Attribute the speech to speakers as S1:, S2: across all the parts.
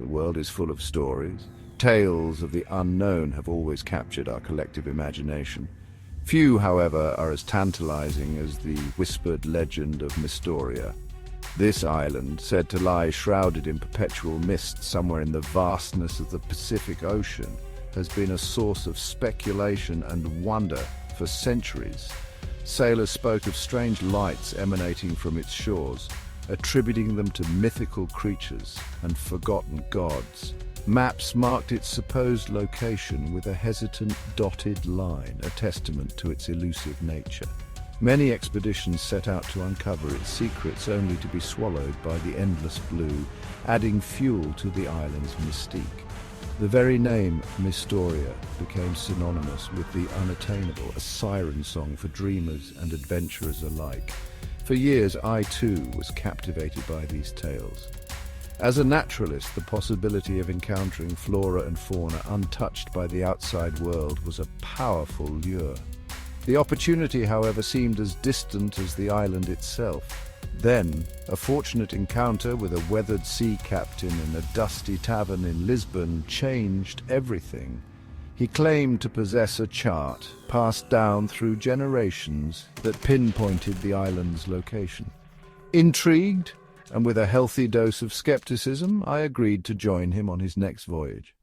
S1: The world is full of stories. Tales of the unknown have always captured our collective imagination. Few, however, are as tantalizing as the whispered legend of Mystoria. This island, said to lie shrouded in perpetual mist somewhere in the vastness of the Pacific Ocean, has been a source of speculation and wonder for centuries. Sailors spoke of strange lights emanating from its shores, attributing them to mythical creatures and forgotten gods. Maps marked its supposed location with a hesitant dotted line, a testament to its elusive nature. Many expeditions set out to uncover its secrets, only to be swallowed by the endless blue, adding fuel to the island's mystique. The very name Mystoria became synonymous with the unattainable, a siren song for dreamers and adventurers alike. For years, I too was captivated by these tales. As a naturalist, the possibility of encountering flora and fauna untouched by the outside world was a powerful lure. The opportunity, however, seemed as distant as the island itself. Then, a fortunate encounter with a weathered sea captain in a dusty tavern in Lisbon changed everything. He claimed to possess a chart, passed down through generations, that pinpointed the island's location. Intrigued, and with a healthy dose of skepticism, I agreed to join him on his next voyage.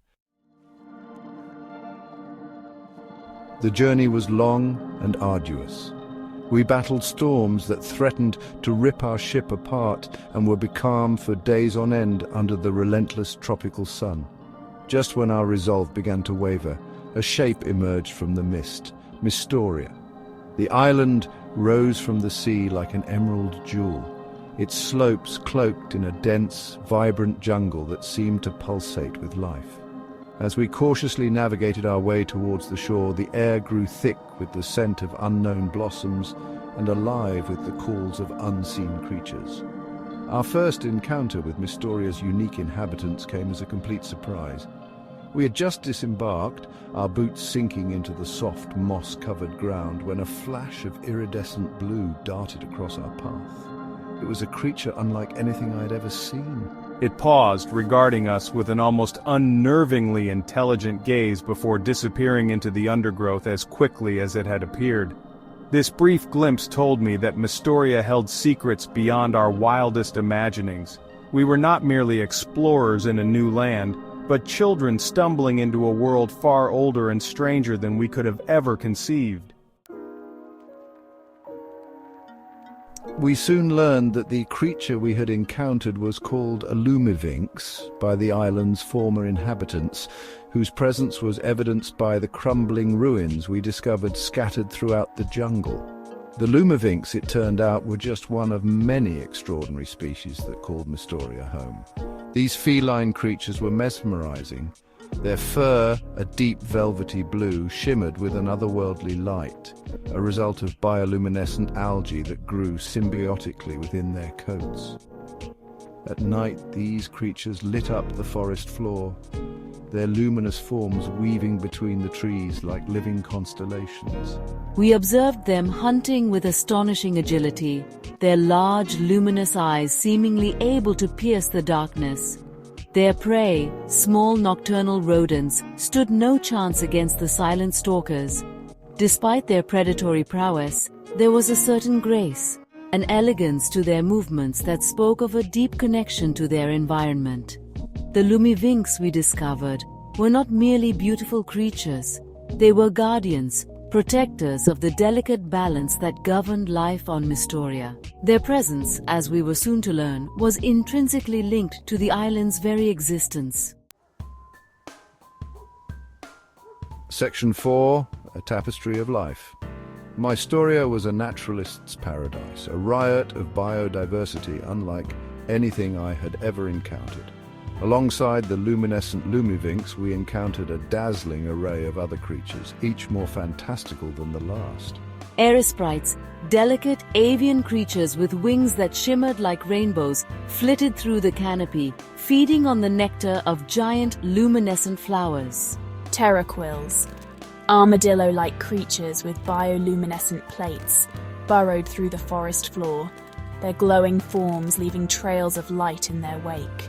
S1: The journey was long and arduous. We battled storms that threatened to rip our ship apart and were becalmed for days on end under the relentless tropical sun. Just when our resolve began to waver, a shape emerged from the mist, Mystoria. The island rose from the sea like an emerald jewel, its slopes cloaked in a dense, vibrant jungle that seemed to pulsate with life. As we cautiously navigated our way towards the shore, the air grew thick with the scent of unknown blossoms and alive with the calls of unseen creatures. Our first encounter with Mystoria's unique inhabitants came as a complete surprise. We had just disembarked, our boots sinking into the soft, moss-covered ground, when a flash of iridescent blue darted across our path. It was a creature unlike anything I had ever seen.
S2: It paused, regarding us with an almost unnervingly intelligent gaze before disappearing into the undergrowth as quickly as it had appeared. This brief glimpse told me that Mystoria held secrets beyond our wildest imaginings. We were not merely explorers in a new land, but children stumbling into a world far older and stranger than we could have ever conceived.
S1: We soon learned that the creature we had encountered was called a lumivinx by the island's former inhabitants, whose presence was evidenced by the crumbling ruins we discovered scattered throughout the jungle. The lumivinx, it turned out, were just one of many extraordinary species that called Mystoria home. These feline creatures were mesmerizing. Their fur, a deep velvety blue, shimmered with an otherworldly light, a result of bioluminescent algae that grew symbiotically within their coats. At night, these creatures lit up the forest floor, their luminous forms weaving between the trees like living constellations.
S3: We observed them hunting with astonishing agility, their large, luminous eyes seemingly able to pierce the darkness. Their prey, small nocturnal rodents, stood no chance against the silent stalkers. Despite their predatory prowess, there was a certain grace, an elegance to their movements that spoke of a deep connection to their environment. The lumivinx, we discovered, were not merely beautiful creatures. They were guardians, protectors of the delicate balance that governed life on Mystoria. Their presence, as we were soon to learn, was intrinsically linked to the island's very existence.
S1: Section 4, A Tapestry of Life. Mystoria was a naturalist's paradise, a riot of biodiversity unlike anything I had ever encountered. Alongside the luminescent lumivinx, we encountered a dazzling array of other creatures, each more fantastical than the last.
S3: Aerisprites, delicate avian creatures with wings that shimmered like rainbows, flitted through the canopy, feeding on the nectar of giant luminescent flowers.
S4: Pteroquills, armadillo-like creatures with bioluminescent plates, burrowed through the forest floor, their glowing forms leaving trails of light in their wake.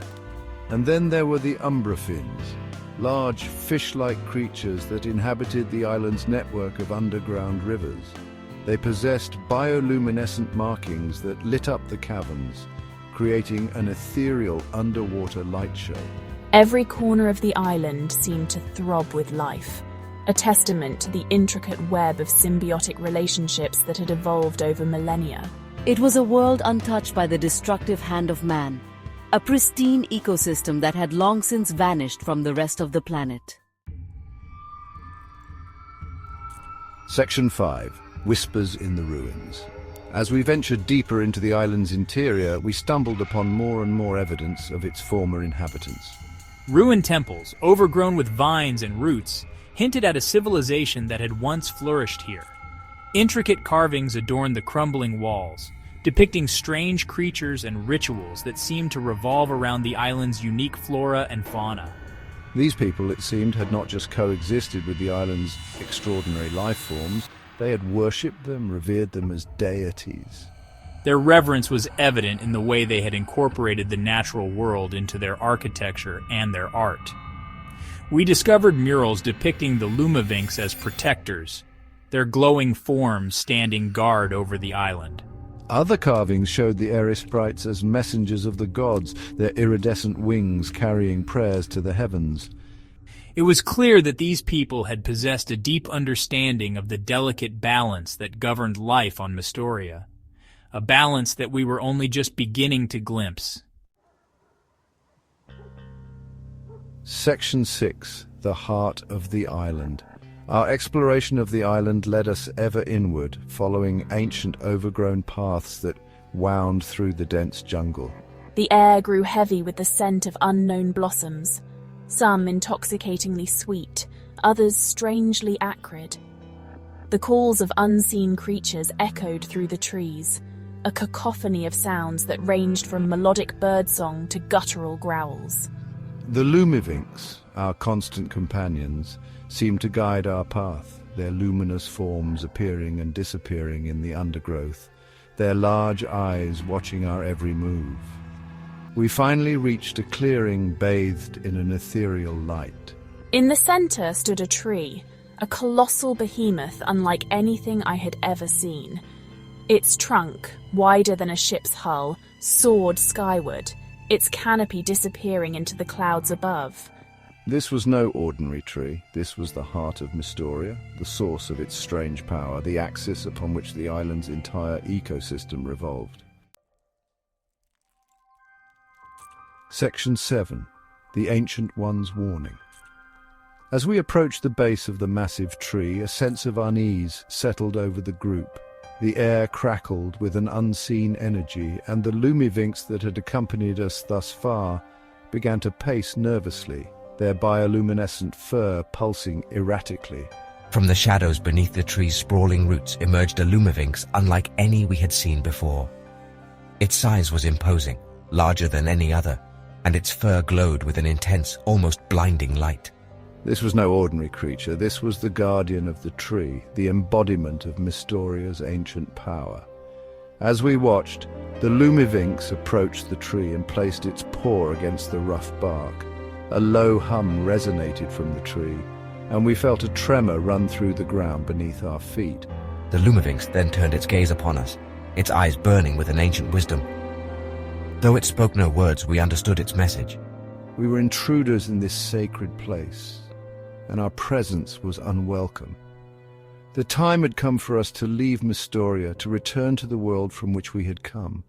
S1: And then there were the umbrafins, large fish-like creatures that inhabited the island's network of underground rivers. They possessed bioluminescent markings that lit up the caverns, creating an ethereal underwater light show.
S4: Every corner of the island seemed to throb with life, a testament to the intricate web of symbiotic relationships that had evolved over millennia.
S3: It was a world untouched by the destructive hand of man, a pristine ecosystem that had long since vanished from the rest of the planet.
S1: Section 5. Whispers in the Ruins. As we ventured deeper into the island's interior, we stumbled upon more and more evidence of its former inhabitants.
S5: Ruined temples, overgrown with vines and roots, hinted at a civilization that had once flourished here. Intricate carvings adorned the crumbling walls, depicting strange creatures and rituals that seemed to revolve around the island's unique flora and fauna.
S1: These people, it seemed, had not just coexisted with the island's extraordinary life forms, they had worshipped them, revered them as deities.
S5: Their reverence was evident in the way they had incorporated the natural world into their architecture and their art. We discovered murals depicting the Lumavinks as protectors, their glowing forms standing guard over the island.
S1: Other carvings showed the air sprites as messengers of the gods, their iridescent wings carrying prayers to the heavens.
S5: It was clear that these people had possessed a deep understanding of the delicate balance that governed life on Mystoria, a balance that we were only just beginning to glimpse.
S1: Section 6. The Heart of the Island. Our exploration of the island led us ever inward, following ancient overgrown paths that wound through the dense jungle.
S4: The air grew heavy with the scent of unknown blossoms, some intoxicatingly sweet, others strangely acrid. The calls of unseen creatures echoed through the trees, a cacophony of sounds that ranged from melodic birdsong to guttural growls.
S1: The Lumavinks, our constant companions, seemed to guide our path, their luminous forms appearing and disappearing in the undergrowth, their large eyes watching our every move. We finally reached a clearing bathed in an ethereal light.
S4: In the center stood a tree, a colossal behemoth unlike anything I had ever seen. Its trunk, wider than a ship's hull, soared skyward, its canopy disappearing into the clouds above.
S1: This was no ordinary tree. This was the heart of Mystoria, the source of its strange power, the axis upon which the island's entire ecosystem revolved. Section 7. The Ancient One's Warning. As we approached the base of the massive tree, a sense of unease settled over the group. The air crackled with an unseen energy, and the Lumavinks that had accompanied us thus far began to pace nervously, their bioluminescent fur pulsing erratically.
S6: From the shadows beneath the tree's sprawling roots emerged a Lumavinks unlike any we had seen before. Its size was imposing, larger than any other, and its fur glowed with an intense, almost blinding light.
S1: This was no ordinary creature. This was the guardian of the tree, the embodiment of Mystoria's ancient power. As we watched, the Lumavinks approached the tree and placed its paw against the rough bark. A low hum resonated from the tree, and we felt a tremor run through the ground beneath our feet.
S6: The Lumavinks then turned its gaze upon us, its eyes burning with an ancient wisdom. Though it spoke no words, we understood its message.
S1: We were intruders in this sacred place, and our presence was unwelcome. The time had come for us to leave Mystoria, to return to the world from which we had come.